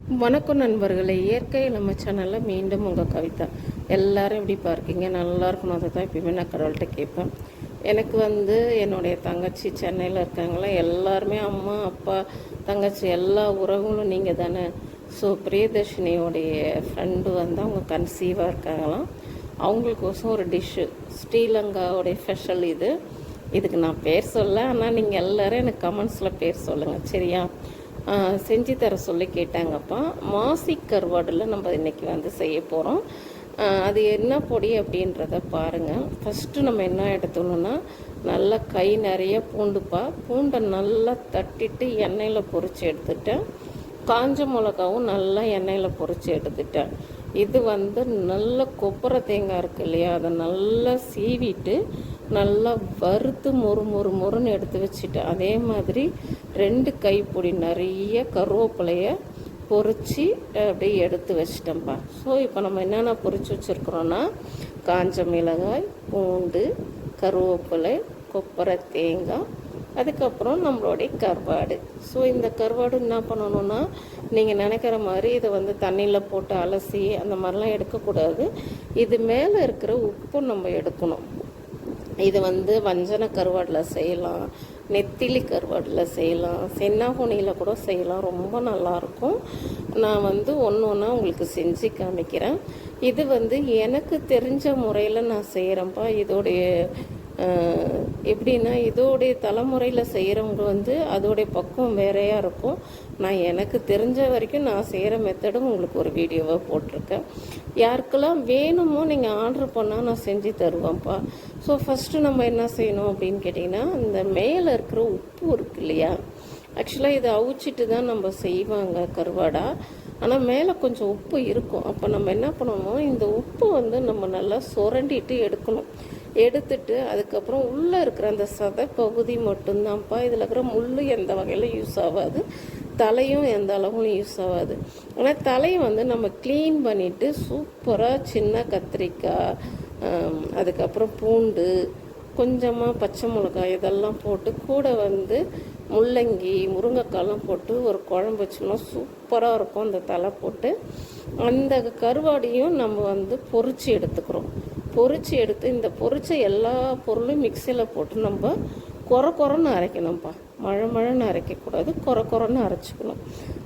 வணக்கம் நண்பர்களே, இயற்கை நம்ம சேனலில் மீண்டும் உங்கள் கவிதா. எல்லோரும் எப்படி பார்க்கீங்க? நல்லா இருக்கணும். அதை தான் எப்பயுமே நான் கடவுள்கிட்ட கேட்பேன். எனக்கு என்னுடைய தங்கச்சி சென்னையில் இருக்காங்களா, எல்லாருமே அம்மா அப்பா தங்கச்சி எல்லா உறவுகளும் நீங்கள் தானே. ஸோ பிரியதர்ஷினியோடைய ஃப்ரெண்டு அவங்க கன்சீவாக இருக்காங்களாம். அவங்களுக்கோசம் ஒரு டிஷ்ஷு, ஸ்ரீலங்காவோடைய ஸ்பெஷல் இதுக்கு நான் பேர் சொல்ல, ஆனால் நீங்கள் எல்லோரும் எனக்கு கமெண்ட்ஸில் பேர் சொல்லுங்கள், சரியா? செஞ்சு தர சொல்லி கேட்டாங்கப்பா. மாசி கருவாடில் நம்ம இன்றைக்கி செய்ய போகிறோம். அது என்ன பொடி அப்படின்றத பாருங்கள். ஃபஸ்ட்டு நம்ம என்ன எடுத்துக்கணுன்னா, நல்லா கை நிறைய பூண்டை நல்லா தட்டிட்டு எண்ணெயில் பொரித்து எடுத்துட்டேன். காஞ்ச மிளகாவும் நல்லா எண்ணெயில் பொரித்து எடுத்துட்டேன். இது நல்ல கொப்பரை தேங்காய் இருக்குது இல்லையா, அதை நல்லா சீவிட்டு நல்லா வறுத்து மொறுன்னு எடுத்து வச்சுட்டேன். அதே மாதிரி 2 கைப்பிடி நிறைய கருவேப்பிலையை பொரித்து அப்படியே எடுத்து வச்சிட்டேன்ப்பா. ஸோ இப்போ நம்ம என்னென்ன பொரித்து வச்சுருக்குறோன்னா, காஞ்ச மிளகாய், பூண்டு, கருவேப்பிலை, கொப்பரை தேங்காய், அதுக்கப்புறம் நம்மளுடைய கருவாடு. ஸோ இந்த கருவாடு என்ன பண்ணணுன்னா, நீங்கள் நினைக்கிற மாதிரி இதை தண்ணியில் போட்டு அலசி அந்த மாதிரிலாம் எடுக்கக்கூடாது. இது மேலே இருக்கிற உப்பு நம்ம எடுக்கணும். இது வஞ்சன கருவாடில் செய்யலாம், நெத்திலி கருவாடில் செய்யலாம், சென்னாகுனியில் கூட செய்யலாம். ரொம்ப நல்லாயிருக்கும். நான் ஒன்று ஒன்றா உங்களுக்கு செஞ்சு காமிக்கிறேன். இது எனக்கு தெரிஞ்ச முறையில் நான் செய்கிறேன்ப்பா. இதோடைய எப்படின்னா, இதோடைய தலைமுறையில் செய்கிறவங்க அதோடைய பக்குவம் வேறையாக இருக்கும். நான் எனக்கு தெரிஞ்ச வரைக்கும் நான் செய்கிற மெத்தடும் உங்களுக்கு ஒரு வீடியோவாக போட்டிருக்கேன். யாருக்கெல்லாம் வேணுமோ நீங்கள் ஆர்டர் பண்ணால் நான் செஞ்சு தருவேன்ப்பா. ஸோ ஃபஸ்ட்டு நம்ம என்ன செய்யணும் அப்படின்னு கேட்டிங்கன்னா, இந்த மேலே இருக்கிற உப்பு இருக்கு இல்லையா, ஆக்சுவலாக இதை அவிச்சிட்டு தான் நம்ம செய்வாங்க கருவாடா. ஆனால் மேலே கொஞ்சம் உப்பு இருக்கும். அப்போ நம்ம என்ன பண்ணணும், இந்த உப்பு நம்ம நல்லா சுரண்டிட்டு எடுக்கணும். எடுத்துட்டு அதுக்கப்புறம் உள்ளே இருக்கிற அந்த சதை பகுதி மட்டும்தான்ப்பா. இதில் இருக்கிற முள் எந்த வகையில் யூஸ் ஆகாது, தலையும் எந்த அளவும் யூஸ் ஆகாது. ஆனால் தலையை நம்ம க்ளீன் பண்ணிவிட்டு சூப்பராக சின்ன கத்திரிக்காய், அதுக்கப்புறம் பூண்டு, கொஞ்சமாக பச்சை மிளகாய் இதெல்லாம் போட்டு கூட முள்ளங்கி, முருங்கைக்காயெல்லாம் போட்டு ஒரு குழம்பு வச்சோம்னா சூப்பராக இருக்கும். அந்த தலை போட்டு அந்த கருவாடையும் நம்ம பொரித்து எடுத்துக்கிறோம். பொரித்து எடுத்து இந்த பொரிச்ச எல்லா பொருளும் மிக்சியில் போட்டு நம்ம கொரன்னு அரைக்கணும்ப்பா. மழைன்னு அரைக்கக்கூடாது, கொரன்னு அரைச்சிக்கணும்.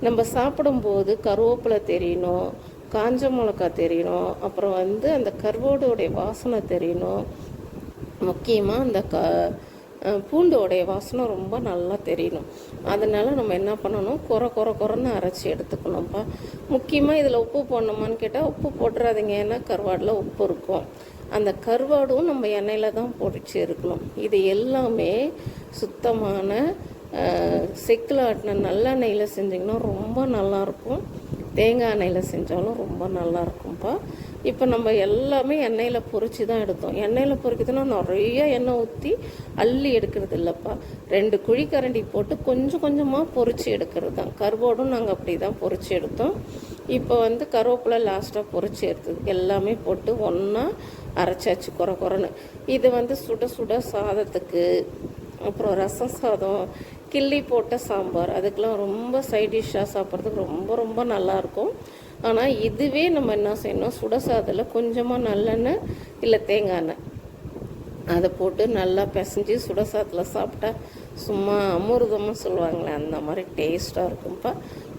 நம்ம சாப்பிடும்போது கருவேப்பிலை தெரியணும், காஞ்ச மிளகா தெரியணும், அப்புறம் அந்த கருவாடோடைய வாசனை தெரியணும். முக்கியமாக அந்த பூண்டோடைய வாசனை ரொம்ப நல்லா தெரியணும். அதனால் நம்ம என்ன பண்ணணும், கொரன்னு அரைச்சி எடுத்துக்கணும்ப்பா. முக்கியமாக இதில் உப்பு போடணுமான்னு கேட்டால் உப்பு போட்டுறாதீங்க, ஏன்னா கருவாடில் உப்பு இருக்கும். அந்த கருவாடும் நம்ம எண்ணெயில் தான் பொரிச்சு இருக்கணும். இது எல்லாமே சுத்தமான செக்கில் ஆட்டின நல்லெண்ணெயில் செஞ்சிங்கன்னா ரொம்ப நல்லாயிருக்கும். தேங்காய் எண்ணெயில் செஞ்சாலும் ரொம்ப நல்லாயிருக்கும்ப்பா. இப்போ நம்ம எல்லாமே எண்ணெயில் பொரித்து தான் எடுத்தோம். எண்ணெயில் பொரிக்கிறதுனா நிறைய எண்ணெய் ஊற்றி அள்ளி எடுக்கிறது இல்லைப்பா. 2 குழிக்கரண்டி போட்டு கொஞ்சமாக பொரித்து எடுக்கிறது தான். கருவாடும் நாங்கள் அப்படி தான் பொரித்து எடுத்தோம். இப்போ கருவேப்பிலை லாஸ்ட்டாக பொரித்து எடுத்தது எல்லாமே போட்டு ஒன்றா அரைச்சாச்சு கொரன்னு. இது சுட சாதத்துக்கு, அப்புறம் ரசம் சாதம், கிள்ளி போட்ட சாம்பார், அதுக்கெலாம் ரொம்ப சைட் டிஷ்ஷாக சாப்பிட்றதுக்கு ரொம்ப நல்லாயிருக்கும். ஆனால் இதுவே நம்ம என்ன செய்யணும், சுட சாதத்தில் கொஞ்சமாக நல்லெண்ணெய் இல்லை தேங்காய் எண்ணெய் அதை போட்டு நல்லா பிசைஞ்சு சுட சாதத்தில் சாப்பிட்டா சும்மா அமிர்தமாக சொல்லுவாங்களே, அந்த மாதிரி டேஸ்ட்டாக இருக்கும்ப்பா.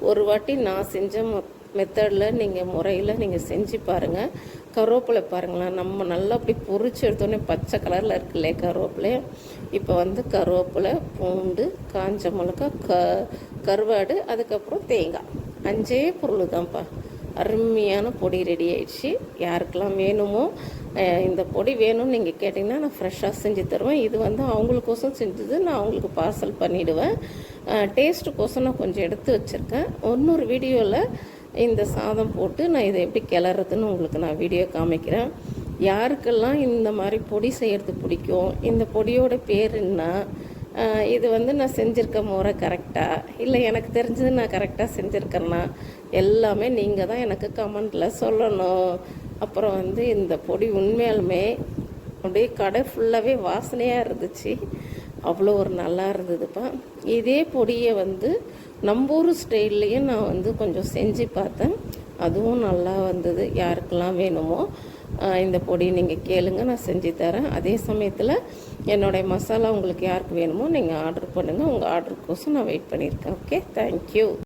ஒரு வாட்டி நான் செஞ்ச மெத்தடில் முறையில் நீங்கள் செஞ்சு பாருங்கள். கருவேப்பிலை பாருங்களேன், நம்ம நல்லா அப்படி பொரிச்சு எடுத்தோடனே பச்சை கலரில் இருக்குல்லே கருவேப்பிலை. இப்போ கருவேப்பிலை, பூண்டு, காஞ்ச மிளகா, கருவாடு, அதுக்கப்புறம் தேங்காய், 5 பொருள் தான்ப்பா. அருமையான பொடி ரெடி ஆயிடுச்சு. யாருக்கெல்லாம் வேணுமோ இந்த பொடி வேணும்னு நீங்கள் கேட்டிங்கன்னா நான் ஃப்ரெஷ்ஷாக செஞ்சு தருவேன். இது அவங்களுக்கோசம் செஞ்சது, நான் அவங்களுக்கு பார்சல் பண்ணிவிடுவேன். டேஸ்ட்டுக்கோசம் நான் கொஞ்சம் எடுத்து வச்சுருக்கேன். இன்னொரு வீடியோவில் இந்த சாதம் போட்டு நான் இதை எப்படி கிளறதுன்னு உங்களுக்கு நான் வீடியோ காமிக்கிறேன். யாருக்கெல்லாம் இந்த மாதிரி பொடி செய்கிறது பிடிக்கும், இந்த பொடியோட பேர் என்ன, இது நான் செஞ்சுருக்க முறை கரெக்டாக இல்லை எனக்கு தெரிஞ்சது நான் கரெக்டாக செஞ்சுருக்கேன்னா எல்லாமே நீங்கள் தான் எனக்கு கமெண்டில் சொல்லணும். அப்புறம் இந்த பொடி உண்மையாலுமே அப்படியே கடை ஃபுல்லாகவே வாசனையாக இருந்துச்சு. அவ்வளோ ஒரு நல்லா இருந்ததுப்பா. இதே பொடியை நம்ம ஊர் ஸ்டைல்லையும் நான் வந்து கொஞ்சம் செஞ்சு பார்த்தேன், அதுவும் நல்லா வந்தது. யாருக்கெல்லாம் வேணுமோ இந்த பொடி நீங்கள் கேளுங்க, நான் செஞ்சு தரேன். அதே சமயத்தில் என்னுடைய மசாலா உங்களுக்கு யாருக்கு வேணுமோ நீங்கள் ஆர்டர் பண்ணுங்கள். உங்கள் ஆர்டருக்கோசம் நான் வெயிட் பண்ணியிருக்கேன். Okay, thank you.